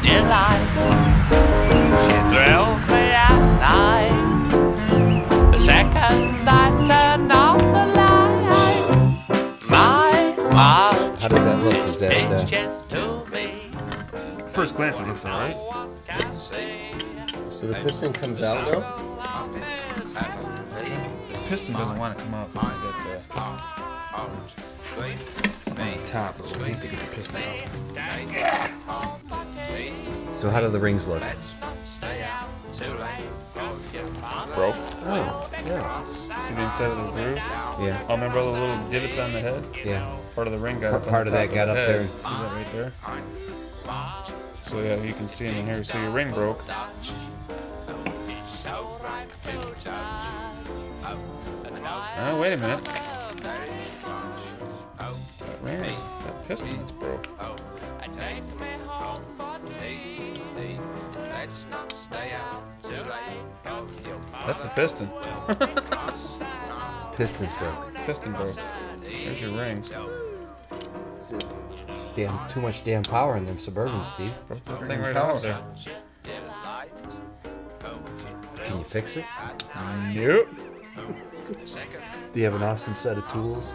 delight. She thrills me at night. The second I turn off the light, my How does that look? Is that changes to me. First glance, it looks alright. so the piston comes out now? The piston doesn't want to come out because it's got something on the top. But we need to get the piston out. So how do the rings look? Broke. Oh, yeah. See the inside of the groove? Yeah. Oh, remember all the little divots on the head? Yeah. Part of the ring got up on Part the of that top got the up head. there. See that right there? So yeah, you can see in here. So your ring broke. Oh, wait a minute. That ring is, that piston that's broke. That's the piston. Piston broke. Piston broke. There's your rings. Damn, too much damn power in them Suburban, Steve. Broke that thing right out there. Can you fix it? Nope. Do you have an awesome set of tools?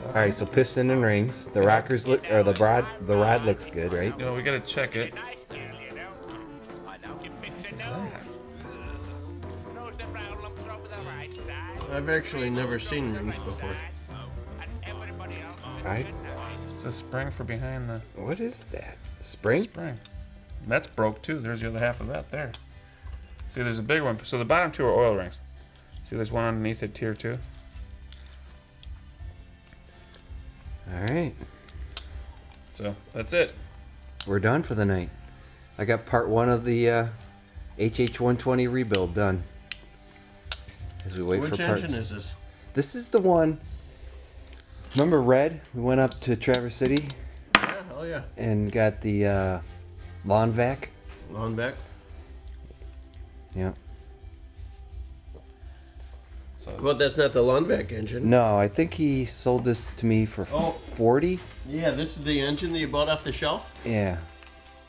All right, so piston and rings. The rockers look, or the rod looks good, right? You know, we gotta check it. I've actually never seen rings before. It's a spring for behind the What is that? Spring? spring. And that's broke too. There's the other half of that there. See, there's a big one. So the bottom two are oil rings. See, there's one underneath it, tier 2. All right, So that's it. we're done for the night. I got part 1 of the HH120 rebuild done. As we wait Which for parts. engine is this? This is the one. Remember Red? We went up to Traverse City Yeah, hell yeah. and got the lawn vac. Lawn back. Yeah. So Well, that's not the lawn back engine. No, I think he sold this to me for Oh. 40. Yeah, this is the engine that you bought off the shelf. Yeah.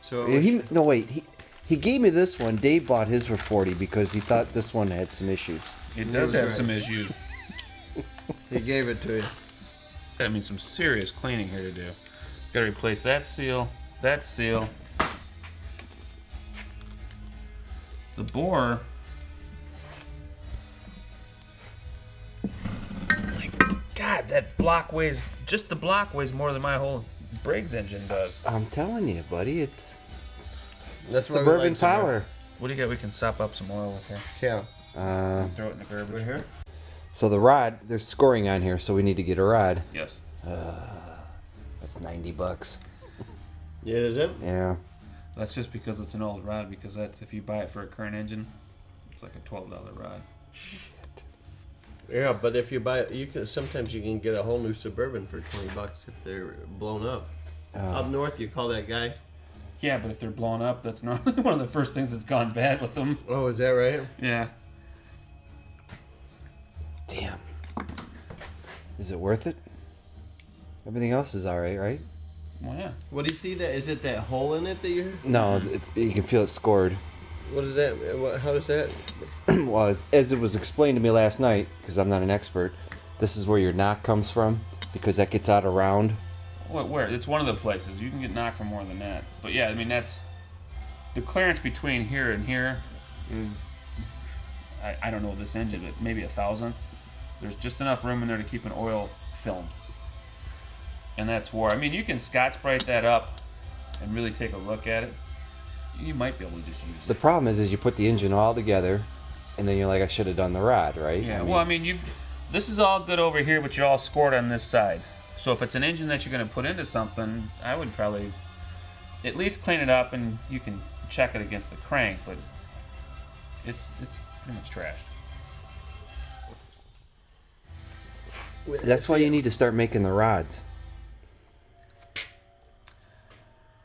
So No, wait. He gave me this one. Dave bought his for 40 because he thought this one had some issues. it does That's have right. some issues. he gave it to you. I mean, some serious cleaning here to do. Gotta replace that seal, that seal. The bore. My God, that block weighs, just the block weighs more than my whole Briggs engine does. I'm telling you, buddy, it's That's why we Suburban like Suburban. power. What do you got we can sop up some oil with here? Yeah. Throw it in the garbage. Right here. So the rod, there's scoring on here, so we need to get a rod. Yes. That's $90. Yeah, is it? Yeah. That's just because it's an old rod, because that's, if you buy it for a current engine, it's like a $12 rod. Yeah, but if you buy it, you can sometimes you can get a whole new Suburban for $20 if they're blown up. Up north, you call that guy. Yeah, but if they're blown up, that's normally one of the first things that's gone bad with them. Oh, is that right? Yeah. Damn. Is it worth it? Everything else is alright, right? Well, yeah. What do you see? That is it? That hole in it that you? No, you can feel it scored. What is that? What, how does that? Well, as it was explained to me last night, because I'm not an expert, this is where your knock comes from, because that gets out around. Where? It's one of the places. You can get knocked for more than that. But yeah, I mean, that's... The clearance between here and here is... I don't know this engine, but maybe 1,000. There's just enough room in there to keep an oil film. And that's where... I mean, you can Scotch-Brite that up and really take a look at it. You might be able to just use it. The problem is you put the engine all together, and then you're like, I should have done the rod, right? Yeah, well, I mean, this is all good over here, but you're all scored on this side. So if it's an engine that you're going to put into something, I would probably at least clean it up, and you can check it against the crank, but it's pretty much trashed. That's why you need to start making the rods.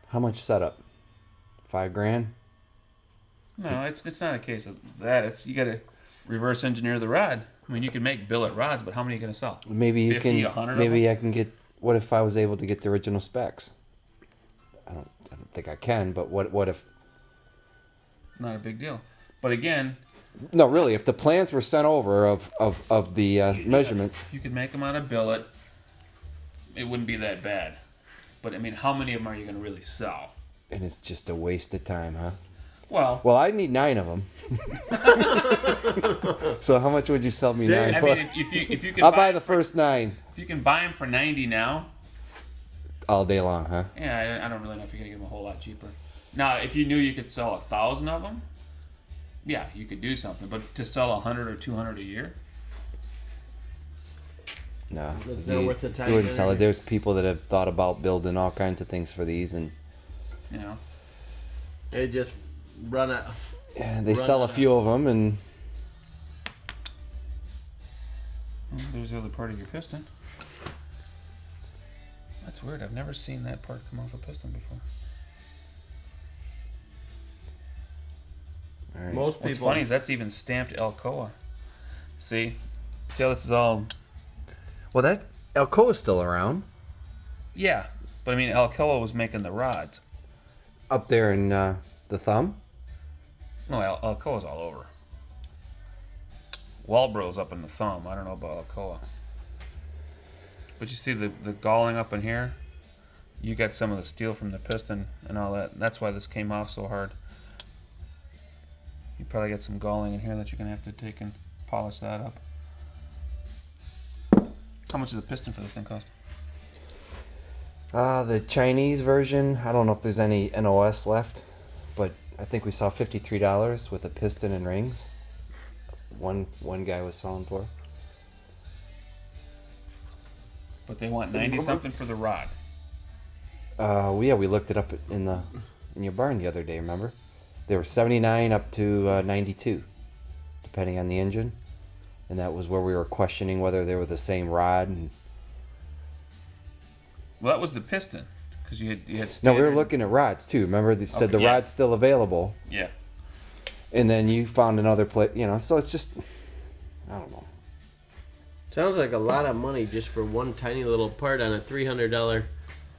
How much setup? $5,000? No, it's not a case of that. It's you got to reverse engineer the rod. I mean, you can make billet rods, but how many are you going to sell? Maybe you 50, 100 can. Maybe of I can get. What if I was able to get the original specs? I don't think I can. But what if? Not a big deal. But again, No, really. If the plans were sent over of the measurements, you could make them out of billet. It wouldn't be that bad. But I mean, how many of them are you going to really sell? and it's just a waste of time, huh? Well, I need 9 of them. So how much would you sell me 9 I for? mean, if you can I'll buy the first 9 if you can buy them for $90 now, all day long, huh? yeah, I don't really know if you're gonna get them a whole lot cheaper. Now, if you knew you could sell 1,000 of them, yeah, you could do something. But to sell 100 or 200 a year, No, It's not worth the time You wouldn't and sell it. energy. There's people that have thought about building all kinds of things for these, and you know. They just run out. yeah, they Run sell a out. few of them, and There's the other part of your piston. That's weird. I've never seen that part come off a piston before. all right. Most What's people. funny is that's even stamped Alcoa. See how this is all. Well, that Alcoa's still around Yeah, but I mean, Alcoa was making the rods. up there in the thumb. No, Alcoa's all over. Walbro's up in the thumb. I don't know about Alcoa. But you see the galling up in here? You got some of the steel from the piston and all that. That's why this came off so hard. You probably got some galling in here that you're going to have to take and polish that up. How much does a piston for this thing cost? The Chinese version, I don't know if there's any NOS left, but I think we saw $53 with a piston and rings. One guy was selling for. But they want 90 something for the rod. Yeah, we looked it up in your barn the other day. Remember, they were 79 up to 92, depending on the engine, and that was where we were questioning whether they were the same rod. And Well, that was the piston. Because you had no, we were standard- looking at rods too. Remember, they said Okay, the yeah. rod's still available, Yeah. and then you found another place. So it's just, I don't know. Sounds like a lot of money just for one tiny little part on a $300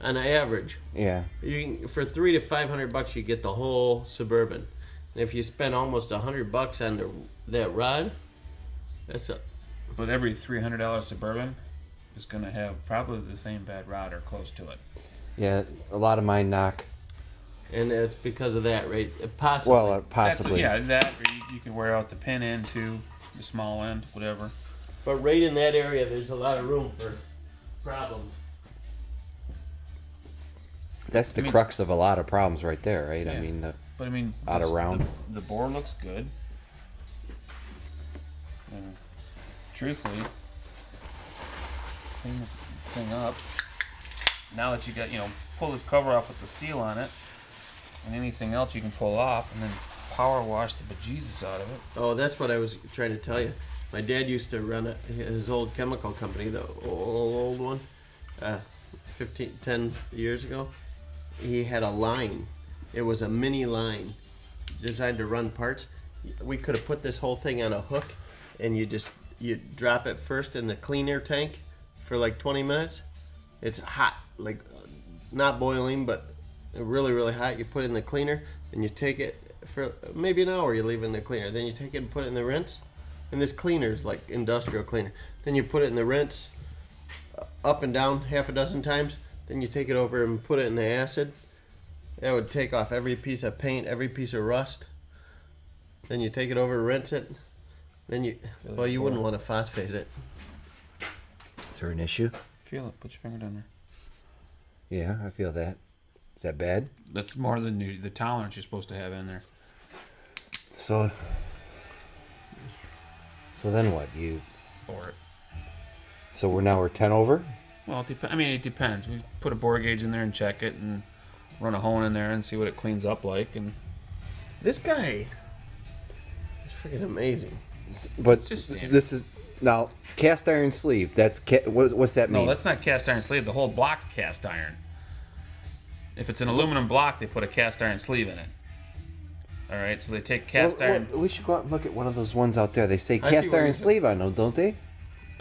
on average. Yeah, You can, for $300 to $500, you get the whole Suburban. And if you spend almost $100 on that rod, that's a But every $300 Suburban is going to have probably the same bad rod or close to it. yeah. A lot of mine knock. and it's because of that, right? Possibly. Well, That's- possibly. yeah, that or you can wear out the pin end too, the small end, whatever. But right in that area, there's a lot of room for problems. That's the I mean- crux of a lot of problems right there, right? I Yeah. mean, But I mean, Out of round. The bore looks good. And truthfully, clean this thing up. Now that you got, pull this cover off with the seal on it, and anything else you can pull off, and then power wash the bejesus out of it. Oh, that's what I was trying to tell you. My dad used to run his old chemical company, the old one, 10 years ago. He had a line. It was a mini line designed to run parts. We could have put this whole thing on a hook, and you drop it first in the clean air tank for like 20 minutes. It's hot, like not boiling, but really, really hot. You put it in the cleaner, and you take it for maybe an hour. You leave it in the cleaner. Then you take it and put it in the rinse. And this cleaner is like industrial cleaner. Then you put it in the rinse, up and down half a dozen times. Then you take it over and put it in the acid. That would take off every piece of paint, every piece of rust. Then you take it over, rinse it. Then you wouldn't want to phosphate it. is there an issue? Feel it. Put your finger down there. Yeah, I feel that. Is that bad? That's more than the tolerance you're supposed to have in there. So then what? For it. So we're 10 over? Well, it depends. We put a bore gauge in there and check it, and run a hone in there and see what it cleans up like. And This guy is freaking amazing. But just standard. this is now cast iron sleeve. That's what's that mean? no, that's not cast iron sleeve. The whole block's cast iron. If it's an aluminum block, they put a cast iron sleeve in it. All right, so they take cast iron. We should go out and look at one of those ones out there. They say I see cast what iron you're sleeve on them, don't they?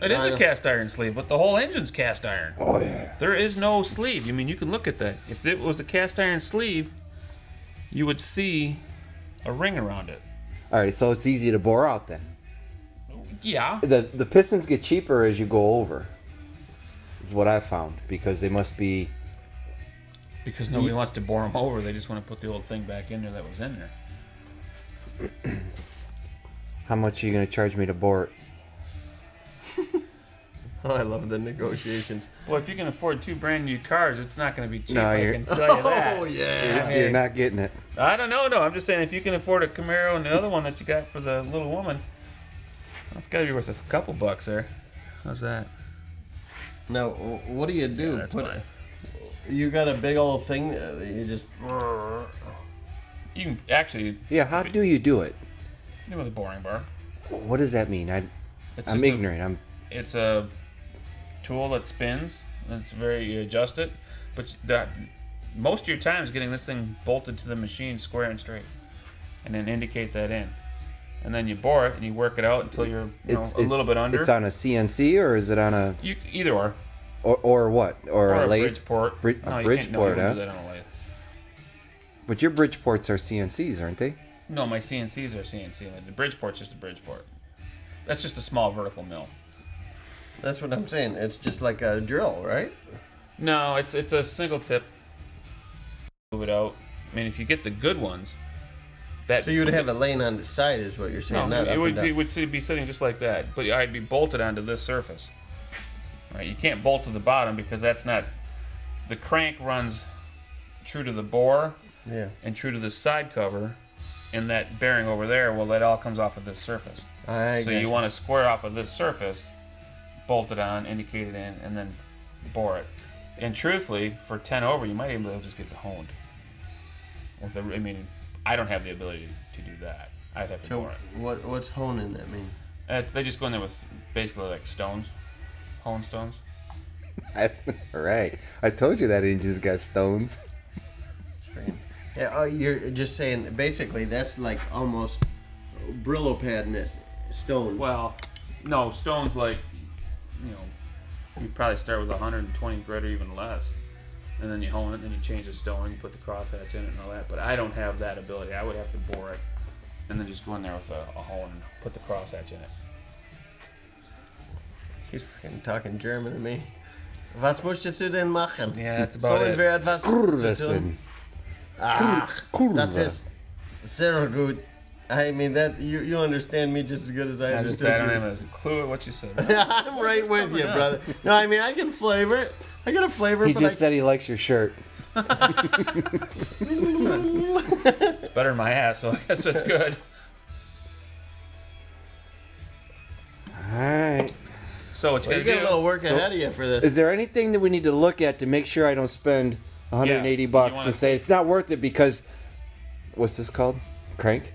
It is a cast iron sleeve, but the whole engine's cast iron. Oh yeah. There is no sleeve. I mean, you can look at that. If it was a cast iron sleeve, you would see a ring around it. All right, so it's easy to bore out then. Yeah. The pistons get cheaper as you go over. Is what I've found, because they must be. Because nobody wants to bore them over. They just want to put the old thing back in there that was in there. How much are you going to charge me to bore it? Oh, I love the negotiations. Boy, if you can afford 2 brand new cars, it's not going to be cheap. No, I can tell you that. Oh yeah. You're not getting it. I don't know. No, I'm just saying if you can afford a Camaro and the other one that you got for the little woman, that's got to be worth a couple bucks there. How's that? Now, what do you do? Yeah, that's fine. You got a big old thing. You just. You can actually. Yeah, how do you do it? Do it with a boring bar. What does that mean? I'm just ignorant. It's a tool that spins. And it's very you adjust it, but most of your time is getting this thing bolted to the machine square and straight, and then indicate that in, and then you bore it and you work it out until you're a little bit under. It's on a CNC or is it on a either or what or a lathe? Bridgeport. A Bridgeport, you huh? do that on a lathe. But your Bridgeports are CNCs, aren't they? No, my CNCs are CNC. The Bridgeport's just a Bridgeport. That's just a small vertical mill. That's what I'm saying. It's just like a drill, right? No, it's a single tip. Move it out. I mean, if you get the good ones, that So you would have it laying on the side, is what you're saying? no, not it up would and down. be sitting just like that, but I'd be bolted onto this surface. Right? You can't bolt to the bottom because that's not. The crank runs true to the bore Yeah. and true to the side cover, and that bearing over there, well, that all comes off of this surface. I So you want to square off of this surface, bolt it on, indicate it in, and then bore it. And truthfully, for 10 over, you might even be able to just get it honed. I mean, I don't have the ability to do that. I'd have to So bore it. what's honing that mean? They just go in there with basically like stones, hone stones. Right. I told you that engine's got stones. Yeah, you're just saying basically that's like almost Brillo padding it, stones. Well, no, stones like, you probably start with 120 grit or even less. And then you hone it, and then you change the stone, and you put the crosshatch in it and all that. But I don't have that ability. I would have to bore it, and then just go in there with a hone and put the crosshatch in it. He's freaking talking German to me. Was möchtest du denn machen? Yeah, that's about Sollen it. wir etwas zu Kurvesen. tun? Ach, Kurve. das ist sehr gut. I mean, that you understand me just as good as I I just I don't understand have a clue what you said. you. I'm right with you, brother. No, I mean, I can flavor it. I got a flavor, He but just said he likes your shirt. It's better than my ass, so I guess that's good. Alright. So what you you gotta got a do? little work ahead of you for this. Is there anything that we need to look at to make sure I don't spend 180 you bucks wanna and say it's not worth it because what's this called? Crank?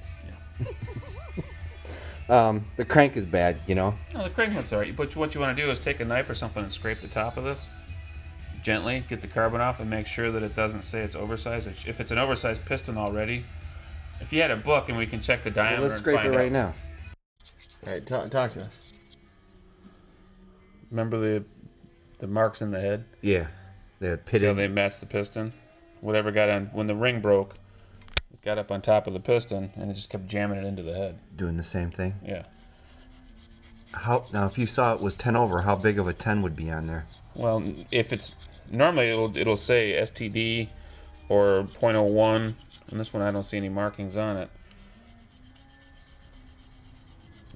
The crank is bad, No, the crank looks alright. But what you want to do is take a knife or something and scrape the top of this gently, get the carbon off, and make sure that it doesn't say it's oversized. If it's an oversized piston already, if you had a book and we can check the diameter, Let's and scrape find it right out. now. All right, talk to us. Remember the marks in the head? Yeah. The So pitted. they matched the piston. Whatever got on when the ring broke, it got up on top of the piston and it just kept jamming it into the head. Doing the same thing. Yeah. Now if you saw it was 10 over, how big of a 10 would be on there? Well, if it's normally it'll say STD or .01. And this one I don't see any markings on it.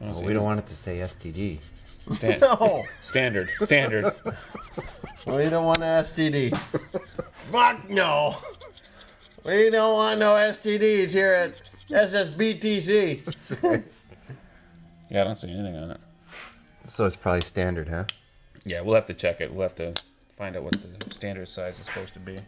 Well, we don't want it to say STD. No, Standard. we don't want STD. Fuck no. We don't want no STDs here at SSBTC. Yeah, I don't see anything on it. So it's probably standard, huh? Yeah, we'll have to check it. We'll have to find out what the standard size is supposed to be.